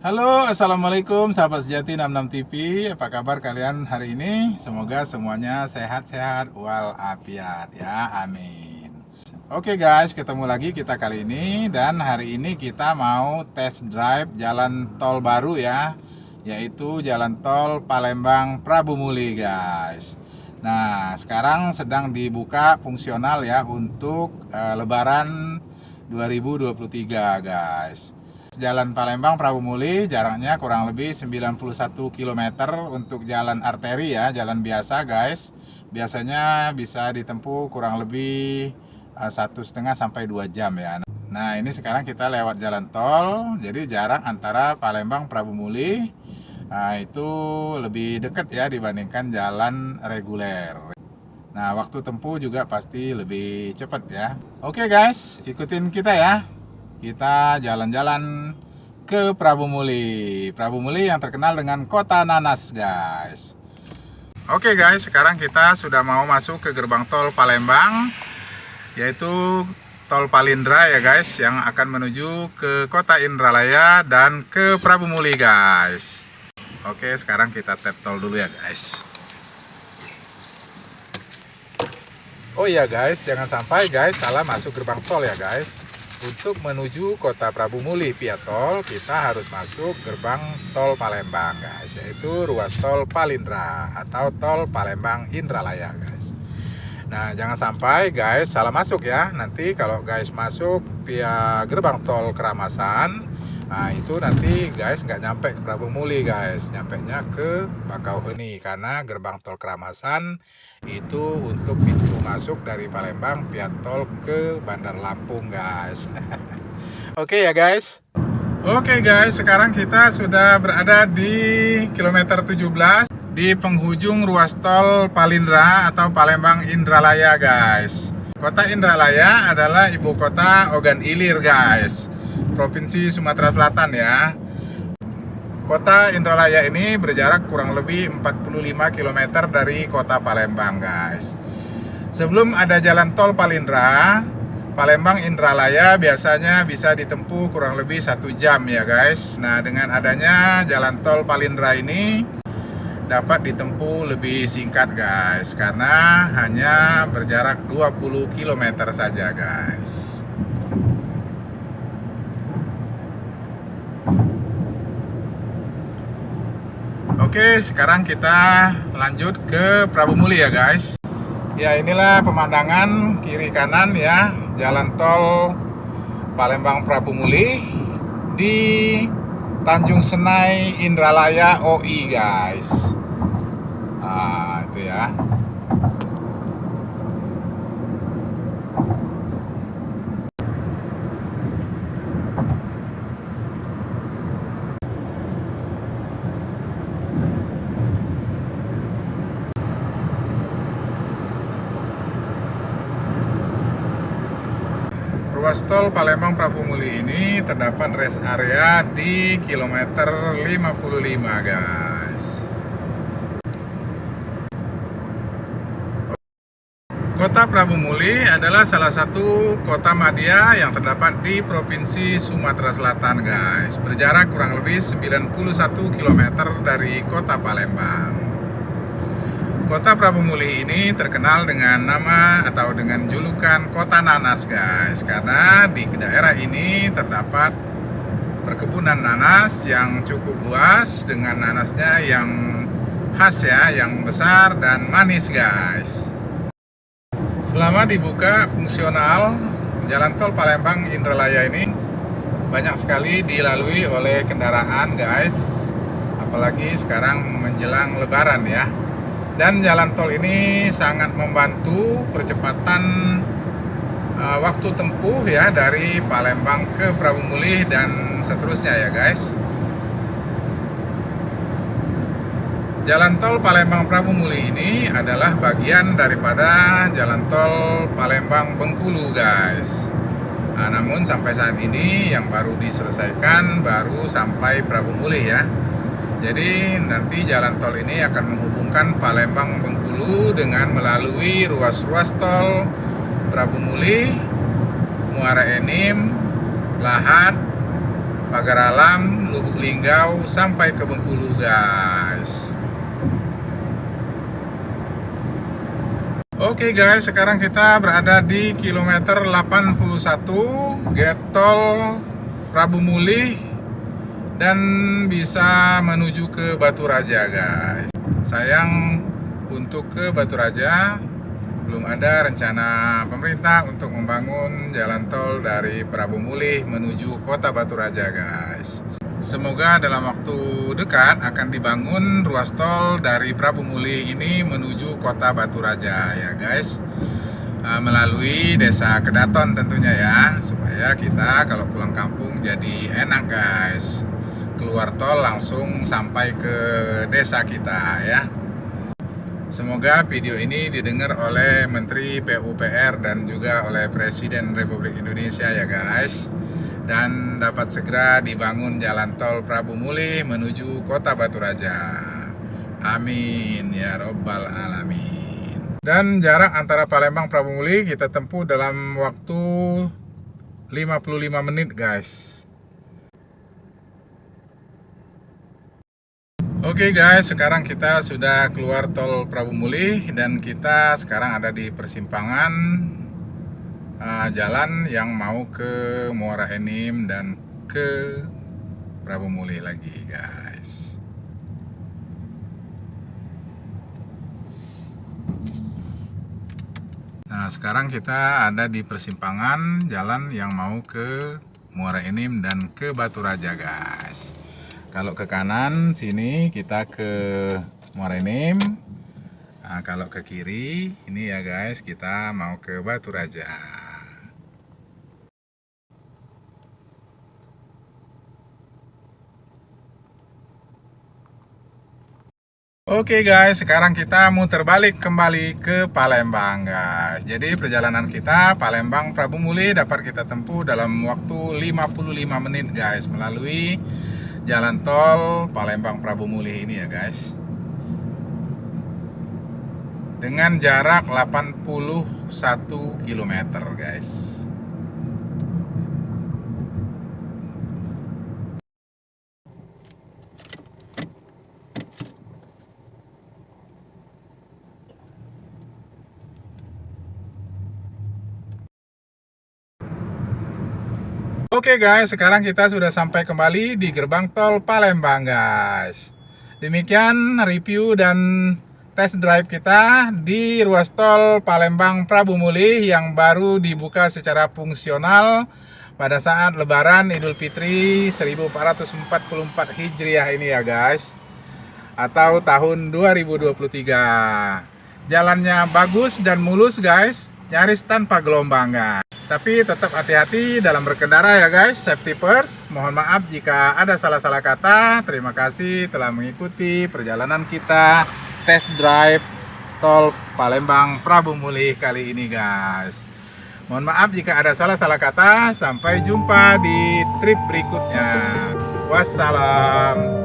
Halo, Assalamualaikum sahabat sejati 66 TV. Apa kabar kalian hari ini? Semoga semuanya sehat-sehat walafiat ya, amin. Oke guys, ketemu lagi kita kali ini. Dan hari ini kita mau test drive jalan tol baru ya, yaitu jalan tol Palembang Prabu Muli guys. Nah, sekarang sedang dibuka fungsional ya untuk Lebaran 2023 guys. Jalan Palembang Prabu Muli jaraknya kurang lebih 91 km untuk jalan arteri ya, jalan biasa guys. Biasanya bisa ditempuh kurang lebih 1,5 sampai 2 jam ya. Nah, ini sekarang kita lewat jalan tol, jadi jarak antara Palembang Prabu Muli itu lebih dekat ya dibandingkan jalan reguler. Nah, waktu tempuh juga pasti lebih cepat ya. Oke guys, ikutin kita ya. Kita jalan-jalan ke Prabu Muli. Prabu Muli yang terkenal dengan kota nanas guys. Oke guys, sekarang kita sudah mau masuk ke gerbang tol Palembang, yaitu tol Palindra ya guys, yang akan menuju ke kota Indralaya dan ke Prabu Muli guys. Oke, sekarang kita tap tol dulu ya guys. Oh iya guys, jangan sampai guys salah masuk gerbang tol ya guys. Untuk menuju kota Prabu Muli via tol, kita harus masuk gerbang tol Palembang guys, yaitu ruas tol Palindra atau tol Palembang Indralaya guys. Nah, jangan sampai guys salah masuk ya. Nanti kalau guys masuk via gerbang tol Keramasan, nah itu nanti guys nggak nyampe ke Prabu Muli guys, nyampenya ke Bakauheni, karena gerbang tol Keramasan itu untuk pintu masuk dari Palembang via tol ke Bandar Lampung guys. Oke ya guys. Oke guys, sekarang kita sudah berada di kilometer 17 di penghujung ruas tol Palindra atau Palembang Indralaya guys. Kota Indralaya adalah ibu kota Ogan Ilir guys, Provinsi Sumatera Selatan ya. Kota Indralaya ini berjarak kurang lebih 45 km dari kota Palembang guys. Sebelum ada jalan tol Palindra, Palembang Indralaya biasanya bisa ditempuh kurang lebih 1 jam ya guys. Nah, dengan adanya jalan tol Palindra ini dapat ditempuh lebih singkat guys, karena hanya berjarak 20 km saja guys. Oke, sekarang kita lanjut ke Prabu Muli ya guys. Ya, inilah pemandangan kiri kanan ya, jalan tol Palembang Prabu Muli di Tanjung Senai Indralaya OI guys. Nah, itu ya. Ruas tol Palembang Prabu Muli ini terdapat rest area di kilometer 55 guys. Kota Prabu Muli adalah salah satu kota madya yang terdapat di Provinsi Sumatera Selatan guys. Berjarak kurang lebih 91 km dari kota Palembang. Kota Prabu Muli ini terkenal dengan nama atau dengan julukan kota nanas guys, karena di daerah ini terdapat perkebunan nanas yang cukup luas dengan nanasnya yang khas ya, yang besar dan manis guys. Selama dibuka fungsional, jalan tol Palembang Indralaya ini banyak sekali dilalui oleh kendaraan guys, apalagi sekarang menjelang Lebaran ya. Dan jalan tol ini sangat membantu percepatan waktu tempuh ya dari Palembang ke Prabu Muli dan seterusnya ya guys. Jalan tol Palembang Prabu Muli ini adalah bagian daripada jalan tol Palembang Bengkulu guys. Nah, namun sampai saat ini yang baru diselesaikan baru sampai Prabu Muli ya. Jadi nanti jalan tol ini akan menghubungkan Palembang Bengkulu dengan melalui ruas-ruas tol Prabu Muli, Muara Enim, Lahat, Pagar Alam, Lubuk Linggau sampai ke Bengkulu guys. Oke guys, sekarang kita berada di kilometer 81 Get Tol Prabu Mulih dan bisa menuju ke Batu Raja guys. Sayang untuk ke Batu Raja belum ada rencana pemerintah untuk membangun jalan tol dari Prabu Mulih menuju kota Batu Raja guys. Semoga dalam waktu dekat akan dibangun ruas tol dari Prabu Mulih ini menuju kota Batu Raja ya guys, melalui desa Kedaton tentunya ya, supaya kita kalau pulang kampung jadi enak guys, keluar tol langsung sampai ke desa kita ya. Semoga video ini didengar oleh Menteri PUPR dan juga oleh Presiden Republik Indonesia ya guys, dan dapat segera dibangun jalan tol Prabu Mulih menuju kota Batu Raja. Amin ya robbal alamin. Dan jarak antara Palembang Prabu Mulih kita tempuh dalam waktu 55 menit guys. Oke guys, sekarang kita sudah keluar tol Prabu Mulih dan kita sekarang ada di persimpangan jalan yang mau ke Muara Enim dan ke Prabu Mulih lagi guys. Nah, sekarang kita ada di persimpangan jalan yang mau ke Muara Enim dan ke Batu Raja guys. Kalau ke kanan sini kita ke Muara Enim. Nah, kalau ke kiri ini ya guys, kita mau ke Batu Raja. Oke guys, sekarang kita muter balik kembali ke Palembang guys. Jadi perjalanan kita Palembang Prabu Mulih dapat kita tempuh dalam waktu 55 menit guys, melalui jalan tol Palembang Prabu Mulih ini ya guys, dengan jarak 81 km guys. Oke guys, sekarang kita sudah sampai kembali di gerbang tol Palembang guys. Demikian review dan test drive kita di ruas tol Palembang Prabu Mulih yang baru dibuka secara fungsional pada saat Lebaran Idul Fitri 1444 Hijriah ini ya guys, atau tahun 2023. Jalannya bagus dan mulus guys, nyaris tanpa gelombang guys. Tapi tetap hati-hati dalam berkendara ya guys, safety first. Mohon maaf jika ada salah-salah kata. Terima kasih telah mengikuti perjalanan kita test drive tol Palembang Prabu Mulih kali ini guys. Mohon maaf jika ada salah-salah kata. Sampai jumpa di trip berikutnya. Wassalam.